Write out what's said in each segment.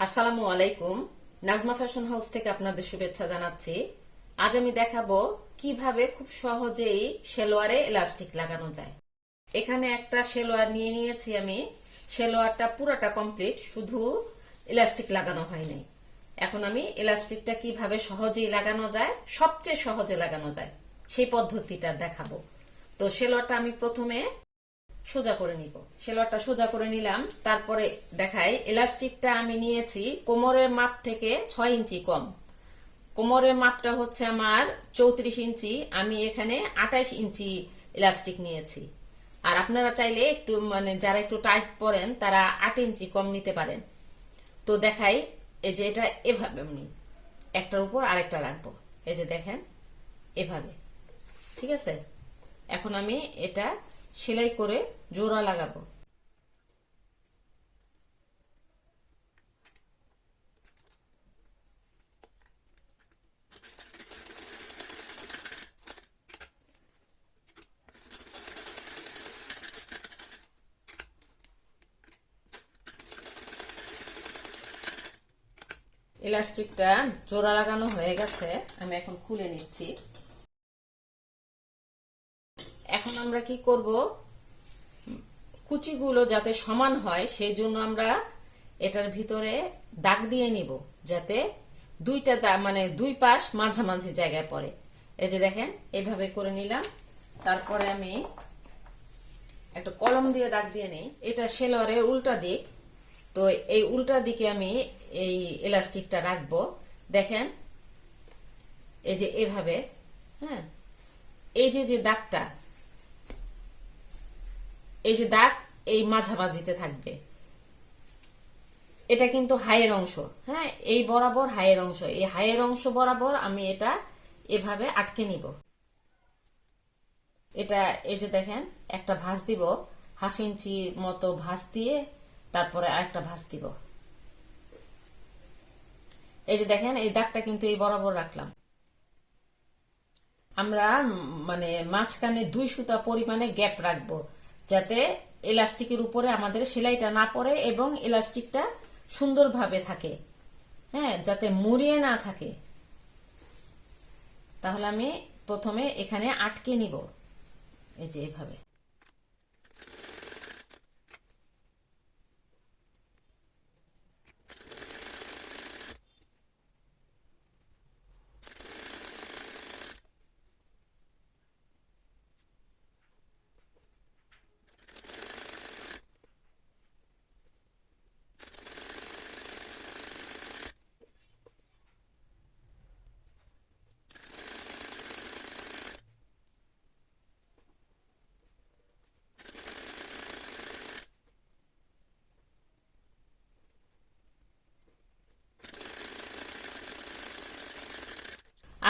আসসালামু আলাইকুম। Nazma fashion house থেকে আপনাদের শুভেচ্ছা জানাচ্ছি। আজ আমি দেখাবো কিভাবে খুব সহজেই সেলোয়ারে এলাস্টিক লাগানো যায়। এখানে একটা সেলোয়ার নিয়ে নিয়েছি আমি। সেলোয়ারটা পুরোটা কমপ্লিট, শুধু এলাস্টিক লাগানো হয়নি। এখন আমি এলাস্টিকটা কিভাবে সহজেই লাগানো যায়, সবচেয়ে সহজে লাগানো যায় সেই পদ্ধতিটা দেখাবো। তো সেলোয়ারটা আমি প্রথমে সোজা করে নিব। সেলোয়ারটা সোজা করে নিলাম, তারপরে দেখাই এলাস্টিকটা আমি নিয়েছি কোমরের মাপ থেকে 6 ইঞ্চি কম। কোমরের মাপটা হচ্ছে আমার 34 ইঞ্চি, আমি এখানে 28 ইঞ্চি এলাস্টিক নিয়েছি। আর আপনারা চাইলে একটু যারা একটু টাইট পরেন তারা 8 ইঞ্চি কম নিতে পারেন। তো দেখাই, এই যে এটা এভাবে আমি একটার উপর আরেকটা রাখবো। এই যে দেখেন এভাবে, ঠিক আছে। এখন আমি এটা সেলাই করে জোড়া লাগাবো। ইলাস্টিকটা জোড়া লাগানো হয়ে গেছে, আমি এখন খুলে নিচ্ছি। এখন আমরা কি করব, কুচিগুলো যাতে সমান হয় সেই জন্য আমরা এটার ভিতরে দাগ দিয়ে নিব, যাতে দুইটা দুই পাশ মাঝামাঝি জায়গায় পড়ে। এই যে দেখেন এভাবে করে নিলাম। তারপরে আমি একটা কলম দিয়ে দাগ দিয়ে নিই। এটা সেলোয়ারের উল্টা দিক, তো এই উল্টা দিকে আমি এই এলাস্টিকটা রাখবো। দেখেন এই যে এভাবে, হ্যাঁ, এই যে যে দাগটা, এই যে দাগ এই মাঝামাঝিতে থাকবে। এটা কিন্তু হাইয়ের অংশ, হ্যাঁ, এই বরাবর হাইয়ের অংশ, এই হাইয়ের অংশ বরাবর আমি এটা এভাবে আটকে নিব। এটা এই যে দেখেন একটা ভাঁজ দিব, 1/2 ইঞ্চি মতো ভাঁজ দিয়ে তারপরে আরেকটা ভাঁজ দিব। এই যে দেখেন এই দাগটা কিন্তু এই বরাবর রাখলাম। আমরা মাঝখানে 2 সুতা পরিমাণে গ্যাপ রাখবো, যাতে এলাস্টিকের উপরে আমাদের সেলাইটা না পড়ে এবং এলাস্টিকটা সুন্দরভাবে থাকে, হ্যাঁ, যাতে মুড়িয়ে না থাকে। তাহলে আমি প্রথমে এখানে আটকে নিব, এই যে এভাবে।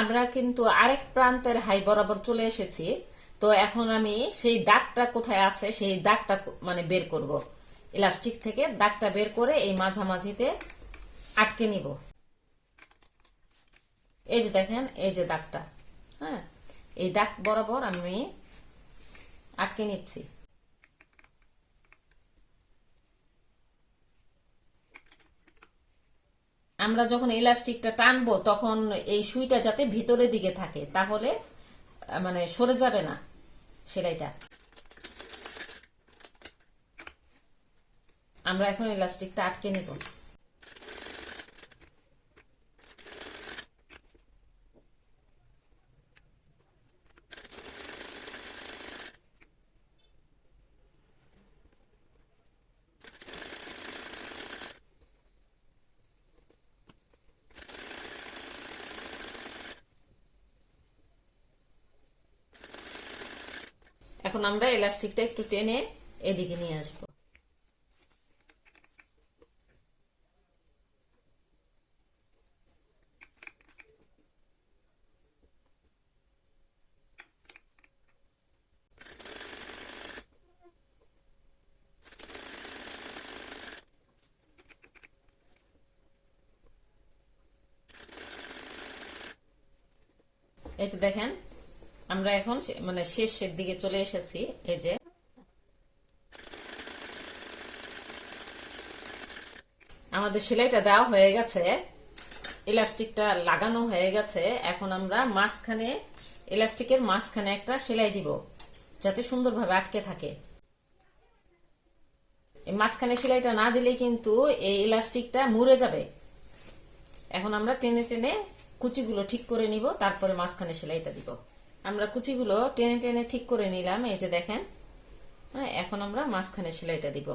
আমরা কিন্তু আরেক প্রান্তের হাই বরাবর চলে এসেছি। তো এখন আমি সেই দাগটা কোথায় আছে সেই দাগটা বের করব। ইলাস্টিক থেকে দাগটা বের করে এই মাঝামাঝিতে আটকে নিব। এই যে দেখেন এই যে দাগটা, হ্যাঁ, এই দাগ বরাবর আমি আটকে নিচ্ছি। আমরা যখন ইলাস্টিকটা টানবো তখন এই সুইটা যাতে ভিতরের দিকে থাকে, তাহলে সরে যাবে না সেলাইটা। আমরা এখন ইলাস্টিকটা আটকে নেব। এখন আমরা ইলাস্টিকটা একটু টেনে এদিকে নিয়ে আসবো। এই যে দেখেন আমরা এখন শেষের দিকে চলে এসেছি। এই যে আমাদের সেলাইটা দেওয়া হয়ে গেছে, ইলাস্টিকটা লাগানো হয়ে গেছে। এখন আমরা মাঝখানে, ইলাস্টিকের মাঝখানে একটা সেলাই দিব যাতে সুন্দরভাবে আটকে থাকে। এই মাঝখানে সেলাইটা না দিলে কিন্তু এই ইলাস্টিকটা মুড়ে যাবে। এখন আমরা টেনে টেনে কুচিগুলো ঠিক করে নিব, তারপরে মাঝখানে সেলাইটা দিব। আমরা কুচিগুলো টেনে টেনে ঠিক করে নিলাম, এই যে দেখেন। হ্যাঁ, এখন আমরা মাঝখানে সেলাইটা দিব।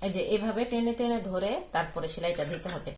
এই যে এভাবে টেনে টেনে ধরে তারপরে সেলাইটা দিতে হবে।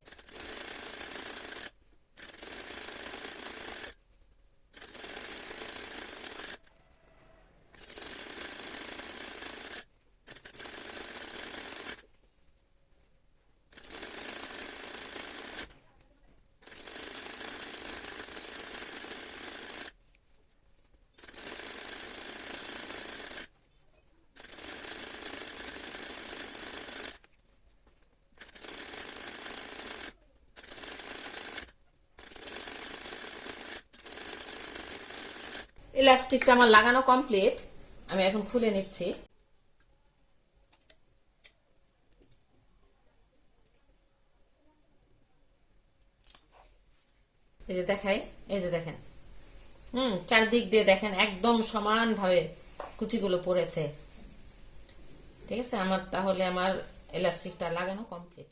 ইলাস্টিকটা আমার লাগানো কমপ্লিট, আমি এখন খুলে নিচ্ছি। এই যে দেখাই, এই যে দেখেন, চারদিক দিয়ে দেখেন একদম সমান ভাবে কুচিগুলো পড়েছে। ঠিক আছে, আমার তাহলে আমার ইলাস্টিকটা লাগানো কমপ্লিট।